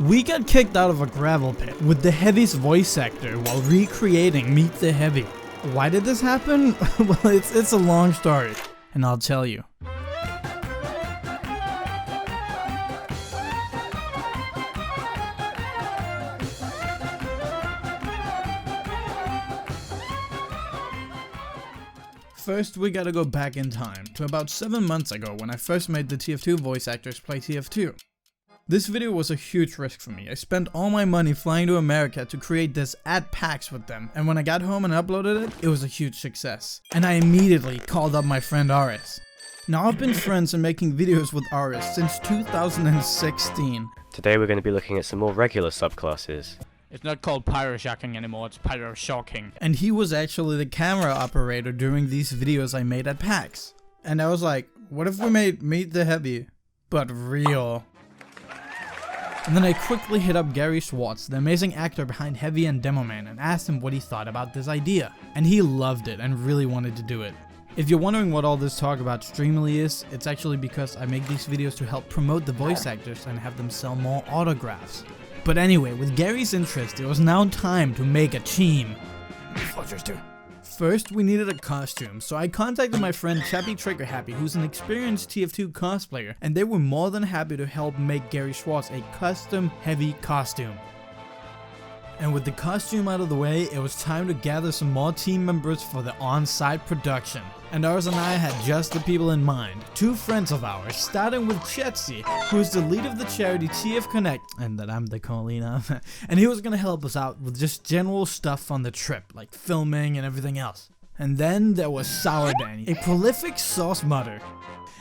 We got kicked out of a gravel pit with the Heavy's voice actor while recreating Meet the Heavy. Why did this happen? Well, it's a long story, and I'll tell you. First, we gotta go back in time to about 7 months ago when I first made the TF2 voice actors play TF2. This video was a huge risk for me. I spent all my money flying to America to create this at PAX with them, and when I got home and uploaded it, it was a huge success. And I immediately called up my friend Aris. Now I've been friends and making videos with Aris since 2016. Today we're going to be looking at some more regular subclasses. It's not called pyro-shocking anymore, it's pyro-shocking. And he was actually the camera operator during these videos I made at PAX. And I was like, what if we made Meet the Heavy, but real? And then I quickly hit up Gary Schwartz, the amazing actor behind Heavy and Demoman, and asked him what he thought about this idea. And he loved it and really wanted to do it. If you're wondering what all this talk about Streamily is, it's actually because I make these videos to help promote the voice actors and have them sell more autographs. But anyway, with Gary's interest, it was now time to make a team. First, we needed a costume, so I contacted my friend ChappieTriggerHappy, who's an experienced TF2 cosplayer, and they were more than happy to help make Gary Schwartz a custom Heavy costume. And with the costume out of the way, it was time to gather some more team members for the on-site production. And Aris and I had just the people in mind. Two friends of ours, starting with Cheddzy, who is the lead of the charity TF Connect, and that I'm the co-lead of. And he was gonna help us out with just general stuff on the trip, like filming and everything else. And then there was Sour Danny, a prolific sauce mudder.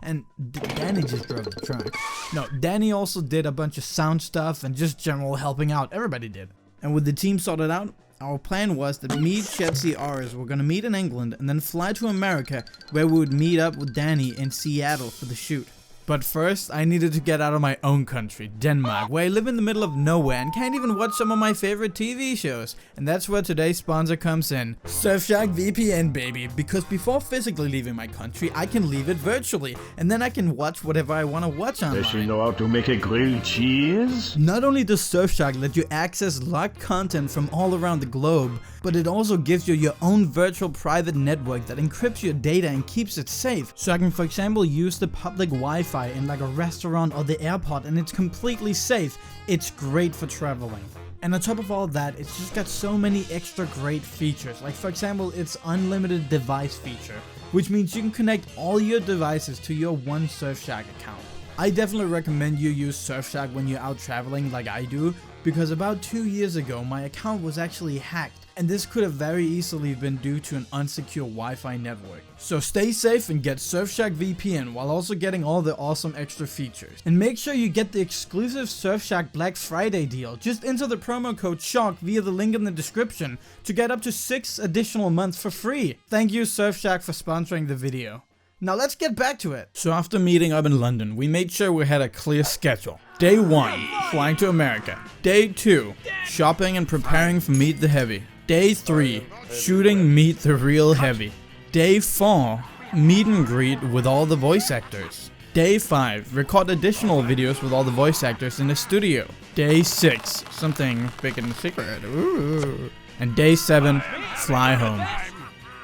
And Danny just drove the truck. No, Danny also did a bunch of sound stuff and just general helping out. Everybody did. And with the team sorted out, our plan was that me, Cheddzy, Aris were gonna meet in England and then fly to America, where we would meet up with Danny in Seattle for the shoot. But first, I needed to get out of my own country, Denmark, where I live in the middle of nowhere and can't even watch some of my favorite TV shows. And that's where today's sponsor comes in. Surfshark VPN, baby. Because before physically leaving my country, I can leave it virtually. And then I can watch whatever I want to watch online. Does she know how to make a grilled cheese? Not only does Surfshark let you access locked content from all around the globe, but it also gives you your own virtual private network that encrypts your data and keeps it safe. So I can, for example, use the public Wi-Fi in like a restaurant or the airport, and it's completely safe. It's great for traveling. And on top of all that, it's just got so many extra great features. Like for example, its unlimited device feature, which means you can connect all your devices to your one Surfshark account. I definitely recommend you use Surfshark when you're out traveling like I do, because about 2 years ago my account was actually hacked, and this could have very easily been due to an unsecure Wi-Fi network. So stay safe and get Surfshark VPN while also getting all the awesome extra features. And make sure you get the exclusive Surfshark Black Friday deal. Just enter the promo code SHOCK via the link in the description to get up to 6 additional months for free. Thank you Surfshark for sponsoring the video. Now let's get back to it. So after meeting up in London, we made sure we had a clear schedule. Day 1, flying to America. Day 2, shopping and preparing for Meet the Heavy. Day 3, shooting Meet the Real Heavy. Day 4, meet and greet with all the voice actors. Day 5, record additional videos with all the voice actors in the studio. Day 6, something big and secret. Ooh. And day 7, fly home.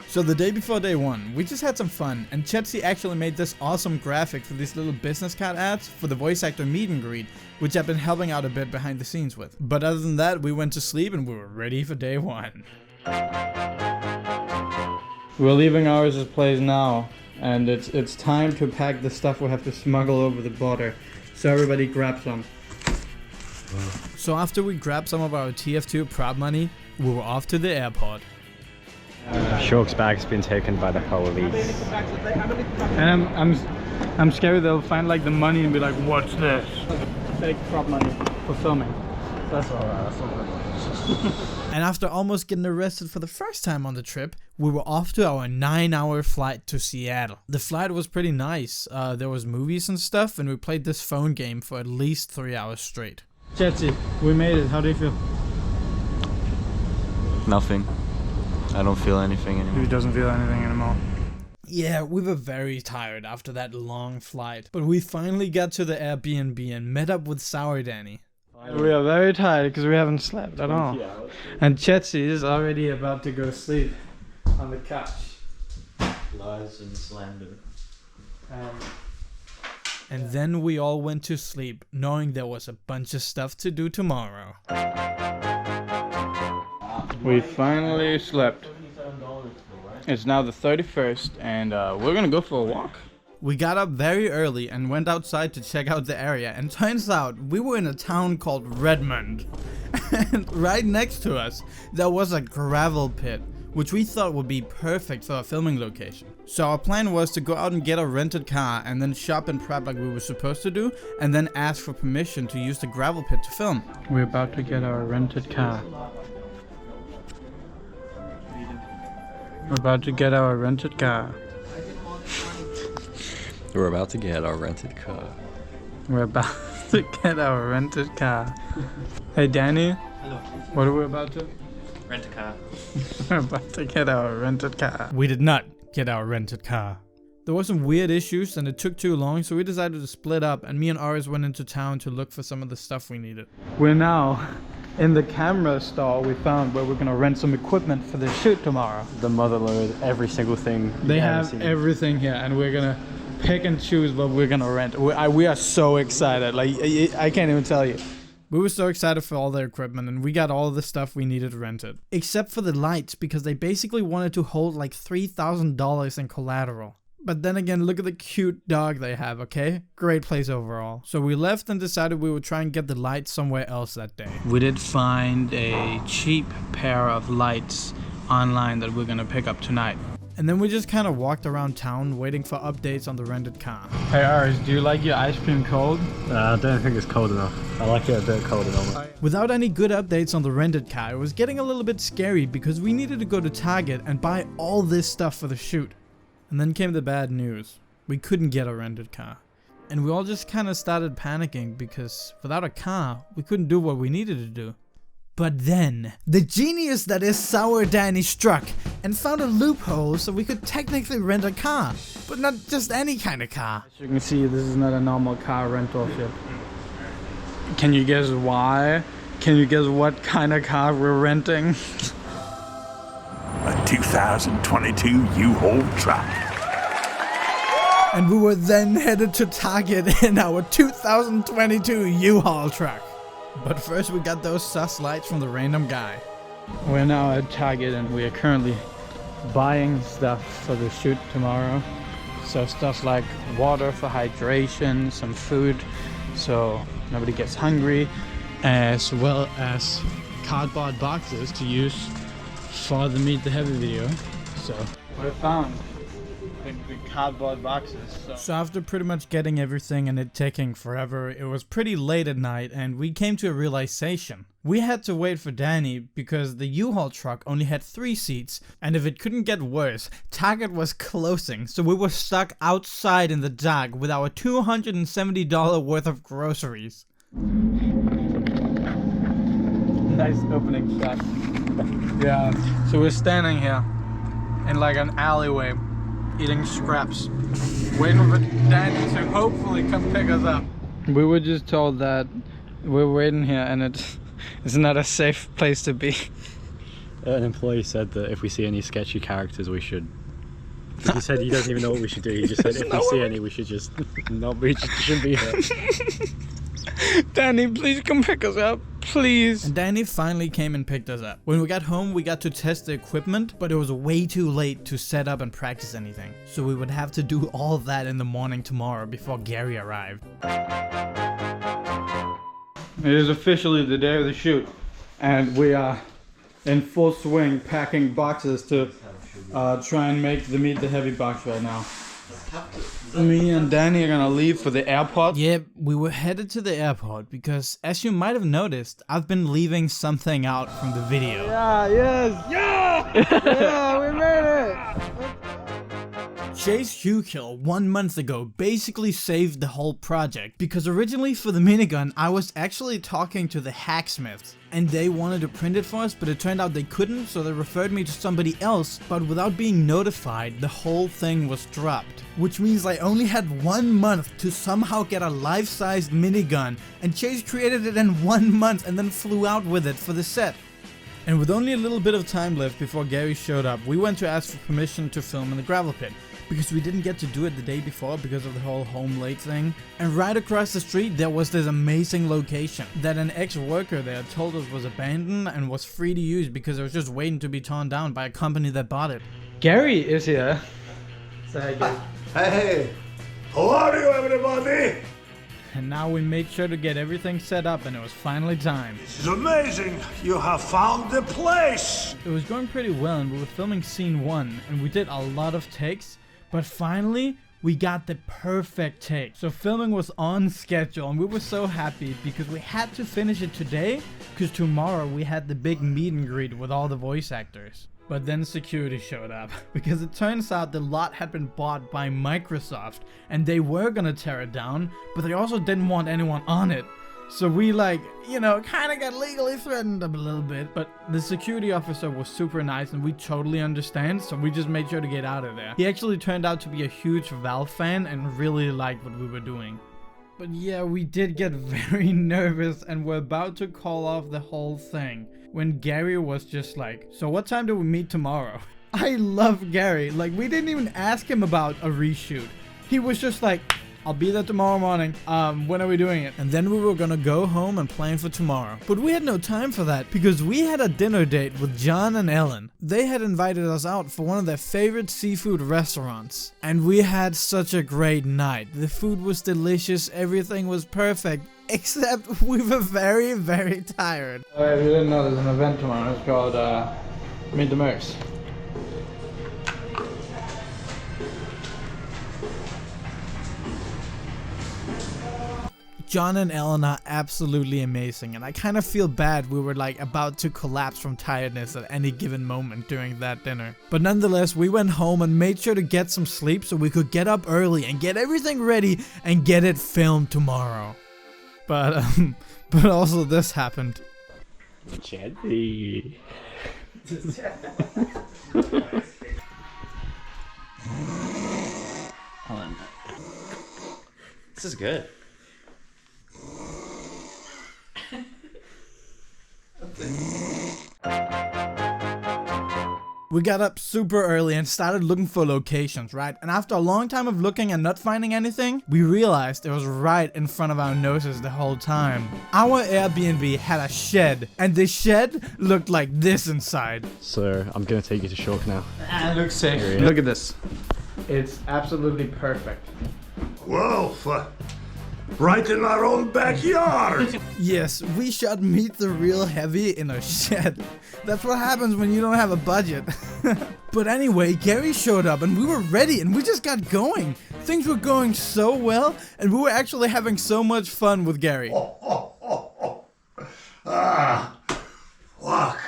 So the day before day 1, we just had some fun, and Cheddzy actually made this awesome graphic for these little business card ads for the voice actor meet and greet, which I've been helping out a bit behind the scenes with. But other than that, we went to sleep and we were ready for day 1. We're leaving Aris' place now, and it's time to pack the stuff we have to smuggle over the border. So everybody grab some. So after we grabbed some of our TF2 prop money, we were off to the airport. Shork's bag's been taken by the police. And I'm scared they'll find like the money and be like, what's this? Fake prop money for filming. That's alright. And after almost getting arrested for the first time on the trip, we were off to our 9-hour flight to Seattle. The flight was pretty nice. There was movies and stuff, and we played this phone game for at least 3 hours straight. Cheddzy, we made it. How do you feel? Nothing. I don't feel anything anymore. He doesn't feel anything anymore. Yeah, we were very tired after that long flight, but we finally got to the Airbnb and met up with Sour Danny. We are very tired because we haven't slept at all. And Cheddzy is already about to go to sleep on the couch. Lies and slander. And then we all went to sleep, knowing there was a bunch of stuff to do tomorrow. We finally slept. It's now the 31st, and we're gonna go for a walk. We got up very early and went outside to check out the area, and turns out we were in a town called Redmond. And right next to us, there was a gravel pit, which we thought would be perfect for a filming location. So our plan was to go out and get a rented car and then shop and prep like we were supposed to do, and then ask for permission to use the gravel pit to film. We're about to get our rented car. We're about to get our rented car. We're about to get our rented car. We're about to get our rented car. Hey Danny. Hello. What are we about to? Rent a car. We're about to get our rented car. We did not get our rented car. There were some weird issues and it took too long, so we decided to split up, and me and Aris went into town to look for some of the stuff we needed. We're now in the camera store we found where we're gonna rent some equipment for the shoot tomorrow. The motherload, every single thing. They have everything here, and we're gonna pick and choose what we're gonna rent. We are so excited, like I can't even tell you. We were so excited for all the equipment, and we got all the stuff we needed rented. Except for the lights, because they basically wanted to hold like $3,000 in collateral. But then again, look at the cute dog they have, okay? Great place overall. So we left and decided we would try and get the lights somewhere else that day. We did find a cheap pair of lights online that we're gonna pick up tonight. And then we just kind of walked around town waiting for updates on the rented car. Hey Aris, do you like your ice cream cold? I don't think it's cold enough. I like it a bit colder normally. Without any good updates on the rented car, it was getting a little bit scary because we needed to go to Target and buy all this stuff for the shoot. And then came the bad news. We couldn't get a rented car. And we all just kind of started panicking because without a car, we couldn't do what we needed to do. But then, the genius that is Sour Danny struck and found a loophole so we could technically rent a car. But not just any kind of car. As you can see, this is not a normal car rental ship. Can you guess why? Can you guess what kind of car we're renting? A 2022 U-Haul truck. And we were then headed to Target in our 2022 U-Haul truck. But first we got those sus lights from the random guy. We're now at Target and we are currently buying stuff for the shoot tomorrow. So stuff like water for hydration, some food so nobody gets hungry, as well as cardboard boxes to use for the Meet the Heavy video. So we found the cardboard boxes. So after pretty much getting everything and it taking forever, it was pretty late at night and we came to a realization. We had to wait for Danny because the U-Haul truck only had 3 seats, and if it couldn't get worse, Target was closing, so we were stuck outside in the dark with our $270 worth of groceries. Nice opening shot. Yeah, so we're standing here in like an alleyway eating scraps, waiting for Danny to hopefully come pick us up. We were just told that we're waiting here and it's not a safe place to be. An employee said that if we see any sketchy characters we should... He said he doesn't even know what we should do. He just said if we see any we should just... No, we just shouldn't be here. Danny, please come pick us up, please. And Danny finally came and picked us up. When we got home, we got to test the equipment, but it was way too late to set up and practice anything. So we would have to do all of that in the morning tomorrow before Gary arrived. It is officially the day of the shoot, and we are in full swing packing boxes to try and make the Meet the Heavy box right now. Me and Danny are gonna leave for the airport. Yep, we were headed to the airport because, as you might have noticed, I've been leaving something out from the video. Yeah, yes! Yeah! Yeah, we made it! Jay's Hue kill 1 month ago basically saved the whole project, because originally for the minigun I was actually talking to the hacksmiths and they wanted to print it for us, but it turned out they couldn't, so they referred me to somebody else, but without being notified the whole thing was dropped. Which means I only had 1 month to somehow get a life-sized minigun, and Chase created it in 1 month and then flew out with it for the set. And with only a little bit of time left before Gary showed up, we went to ask for permission to film in the gravel pit, because we didn't get to do it the day before because of the whole home late thing. And right across the street there was this amazing location that an ex-worker there told us was abandoned and was free to use because it was just waiting to be torn down by a company that bought it. Gary is here. Say hi, Gary. Hey! How are you, everybody? And now we made sure to get everything set up and it was finally time. This is amazing. You have found the place. It was going pretty well and we were filming scene 1 and we did a lot of takes, but finally we got the perfect take. So filming was on schedule and we were so happy because we had to finish it today, because tomorrow we had the big meet and greet with all the voice actors. But then security showed up, because it turns out the lot had been bought by Microsoft and they were gonna tear it down, but they also didn't want anyone on it. So we kinda got legally threatened a little bit, but the security officer was super nice and we totally understand, so we just made sure to get out of there. He actually turned out to be a huge Valve fan and really liked what we were doing. But yeah, we did get very nervous and were about to call off the whole thing when Gary was just like, so what time do we meet tomorrow? I love Gary. Like, we didn't even ask him about a reshoot. He was just like, I'll be there tomorrow morning. When are we doing it? And then we were gonna go home and plan for tomorrow. But we had no time for that because we had a dinner date with John and Ellen. They had invited us out for one of their favorite seafood restaurants. And we had such a great night. The food was delicious, everything was perfect, except we were very, very tired. If you didn't know, there's an event tomorrow. It's called Meet the Mercs. John and Ellen are absolutely amazing, and I kind of feel bad we were like about to collapse from tiredness at any given moment during that dinner. But nonetheless, we went home and made sure to get some sleep so we could get up early and get everything ready and get it filmed tomorrow. But also this happened. Cheddzy. Hold on. This is good. We got up super early and started looking for locations, right? And after a long time of looking and not finding anything, we realized it was right in front of our noses the whole time. Our Airbnb had a shed, and the shed looked like this inside. So I'm gonna take you to Shulk now. It looks sick. Look at this. It's absolutely perfect. Wolf, right in our own backyard. Yes, we shot Meet the Real Heavy in a shed. That's what happens when you don't have a budget. But anyway, Gary showed up and we were ready and we just got going. Things were going so well and we were actually having so much fun with Gary. Ah, fuck.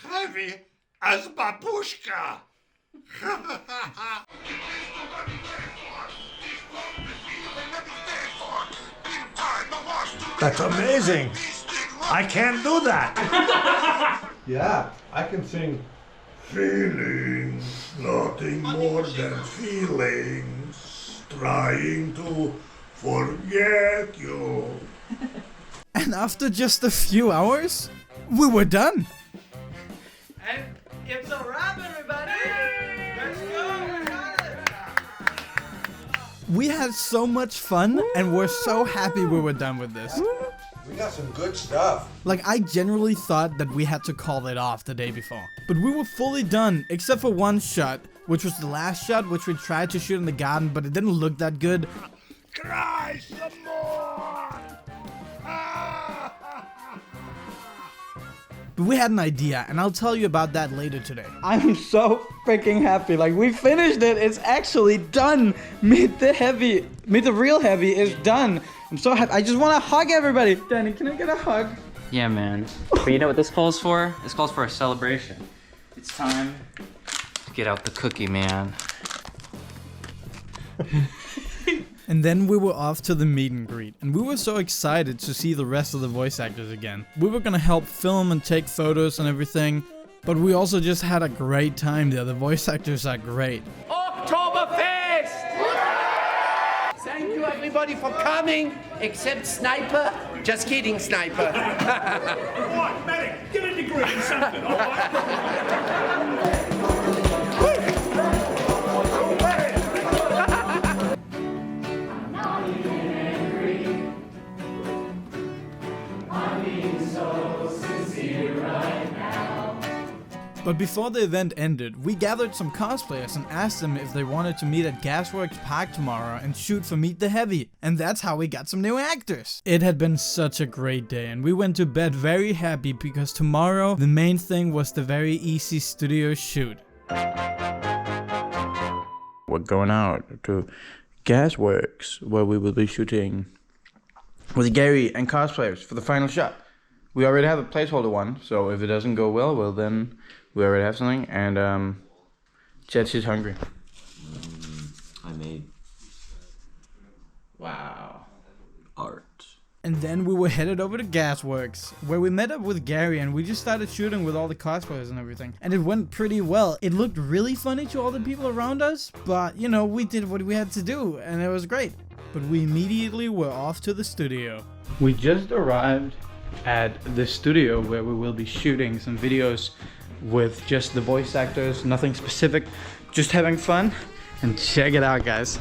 Heavy as babushka. That's amazing. I can't do that. Yeah, I can sing. Feelings, nothing more than feelings, trying to forget you. And after just a few hours, we were done. And it's a wrap, everybody! Let's go! We got it! We had so much fun and we're so happy we were done with this. We got some good stuff. Like, I generally thought that we had to call it off the day before. But we were fully done, except for one shot, which was the last shot, which we tried to shoot in the garden, but it didn't look that good. Cry some more. But we had an idea, and I'll tell you about that later today. I'm so freaking happy. Like, we finished it. It's actually done. Meet the Real Heavy is done. I'm so happy. I just want to hug everybody. Danny, can I get a hug? Yeah, man. But you know what this calls for? This calls for a celebration. It's time to get out the cookie, man. And then we were off to the meet and greet, and we were so excited to see the rest of the voice actors again. We were gonna help film and take photos and everything, but we also just had a great time there. The voice actors are great. Oktoberfest! Thank you everybody for coming, except Sniper. Just kidding, Sniper. Come on, medic, get a degree in something, all right? But before the event ended, we gathered some cosplayers and asked them if they wanted to meet at Gasworks Park tomorrow and shoot for Meet the Heavy. And that's how we got some new actors. It had been such a great day and we went to bed very happy because tomorrow the main thing was the very easy studio shoot. We're going out to Gasworks where we will be shooting with Gary and cosplayers for the final shot. We already have a placeholder one, so if it doesn't go well, then we already have something, and Cheddzy's hungry. I made... Wow. Art. And then we were headed over to Gasworks, where we met up with Gary and we just started shooting with all the cosplayers and everything. And it went pretty well. It looked really funny to all the people around us, but you know, we did what we had to do and it was great. But we immediately were off to the studio. We just arrived at the studio where we will be shooting some videos with just the voice actors, nothing specific, just having fun. And check it out, guys.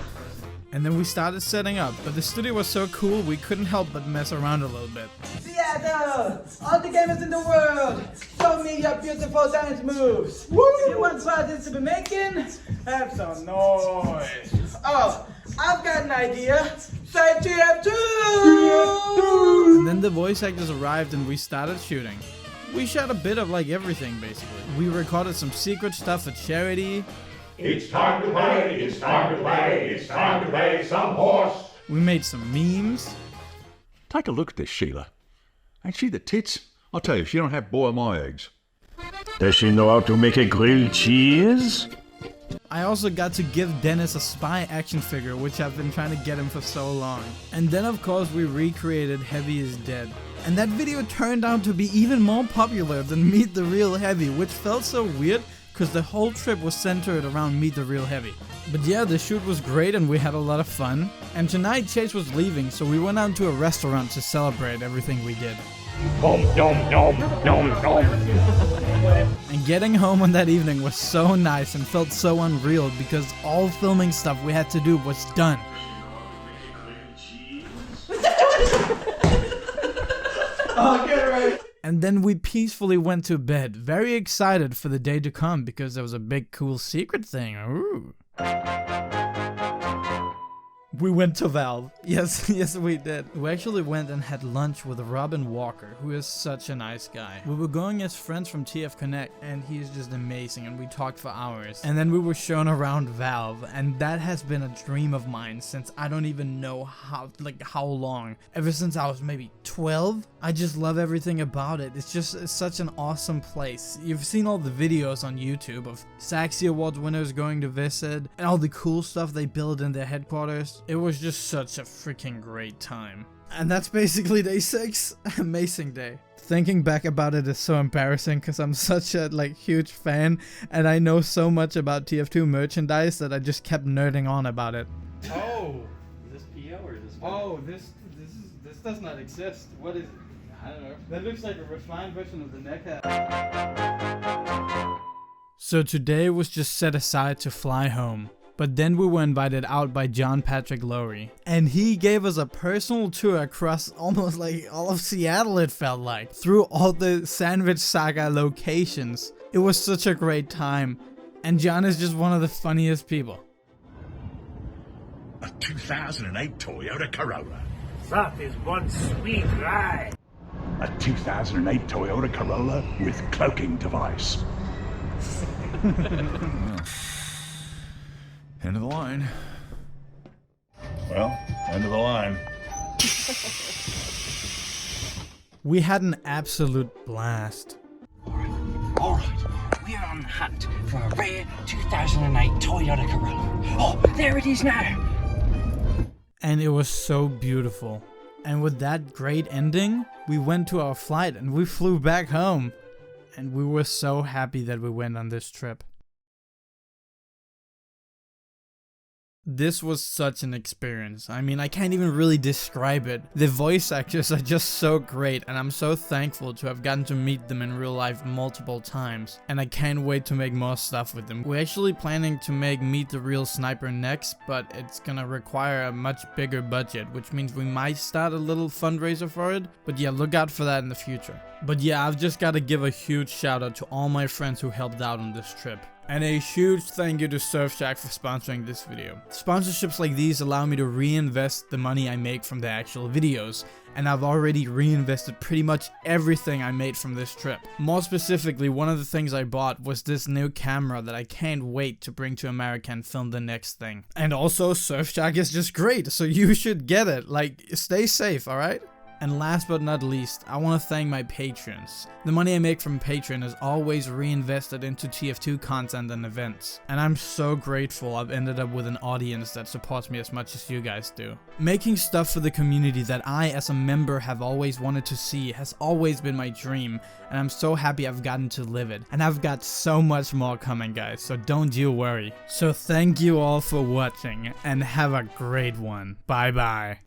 And then we started setting up, but the studio was so cool we couldn't help but mess around a little bit. Seattle! All the gamers in the world! Show me your beautiful dance moves! Woo! You want practice to be making? Have some noise! Oh, I've got an idea! Say TF2! And then the voice actors arrived and we started shooting. We shot a bit of like everything basically. We recorded some secret stuff for charity. It's time to play, it's time to play, it's time to play some horse. We made some memes. Take a look at this, Sheila. Ain't she the tits? I'll tell you, she don't have boil my eggs. Does she know how to make a grilled cheese? I also got to give Dennis a spy action figure, which I've been trying to get him for so long. And then of course we recreated Heavy is Dead. And that video turned out to be even more popular than Meet the Real Heavy, which felt so weird because the whole trip was centered around Meet the Real Heavy. But yeah, the shoot was great and we had a lot of fun. And tonight Chase was leaving, so we went out to a restaurant to celebrate everything we did. And getting home on that evening was so nice and felt so unreal because all filming stuff we had to do was done. Oh, get right! And then we peacefully went to bed, very excited for the day to come because there was a big cool secret thing. Ooh. We went to Valve. Yes, yes we did. We actually went and had lunch with Robin Walker, who is such a nice guy. We were going as friends from TF Connect, and he's just amazing, and we talked for hours. And then we were shown around Valve, and that has been a dream of mine since I don't even know how long. Ever since I was maybe 12. I just love everything about it. It's such an awesome place. You've seen all the videos on YouTube of Saxy Awards winners going to visit, and all the cool stuff they build in their headquarters. It was just such a freaking great time. And that's basically day 6. Amazing day. Thinking back about it is so embarrassing because I'm such a huge fan and I know so much about TF2 merchandise that I just kept nerding on about it. Oh! Is this PO or is this... Oh, this does not exist. What is it? I don't know. That looks like a refined version of the neck hat. So today was just set aside to fly home. But then we were invited out by John Patrick Lowry. And he gave us a personal tour across almost all of Seattle, it felt like. Through all the Sandwich Saga locations. It was such a great time. And John is just one of the funniest people. A 2008 Toyota Corolla. That is one sweet ride. A 2008 Toyota Corolla with cloaking device. End of the line. Well, end of the line. We had an absolute blast. Alright, we are on the hunt for a rare 2008 Toyota Corolla. Oh, there it is now! And it was so beautiful. And with that great ending, we went to our flight and we flew back home. And we were so happy that we went on this trip. This was such an experience. I mean, I can't even really describe it. The voice actors are just so great, and I'm so thankful to have gotten to meet them in real life multiple times. And I can't wait to make more stuff with them. We're actually planning to make Meet the Real Sniper next, but it's gonna require a much bigger budget, which means we might start a little fundraiser for it. But yeah, look out for that in the future. But yeah, I've just gotta give a huge shout out to all my friends who helped out on this trip. And a huge thank you to Surfshark for sponsoring this video. Sponsorships like these allow me to reinvest the money I make from the actual videos, and I've already reinvested pretty much everything I made from this trip. More specifically, one of the things I bought was this new camera that I can't wait to bring to America and film the next thing. And also, Surfshark is just great, so you should get it. Like, stay safe, alright? And last but not least, I want to thank my patrons. The money I make from Patreon is always reinvested into TF2 content and events. And I'm so grateful I've ended up with an audience that supports me as much as you guys do. Making stuff for the community that I as a member have always wanted to see has always been my dream, and I'm so happy I've gotten to live it. And I've got so much more coming, guys, so don't you worry. So thank you all for watching, and have a great one. Bye bye.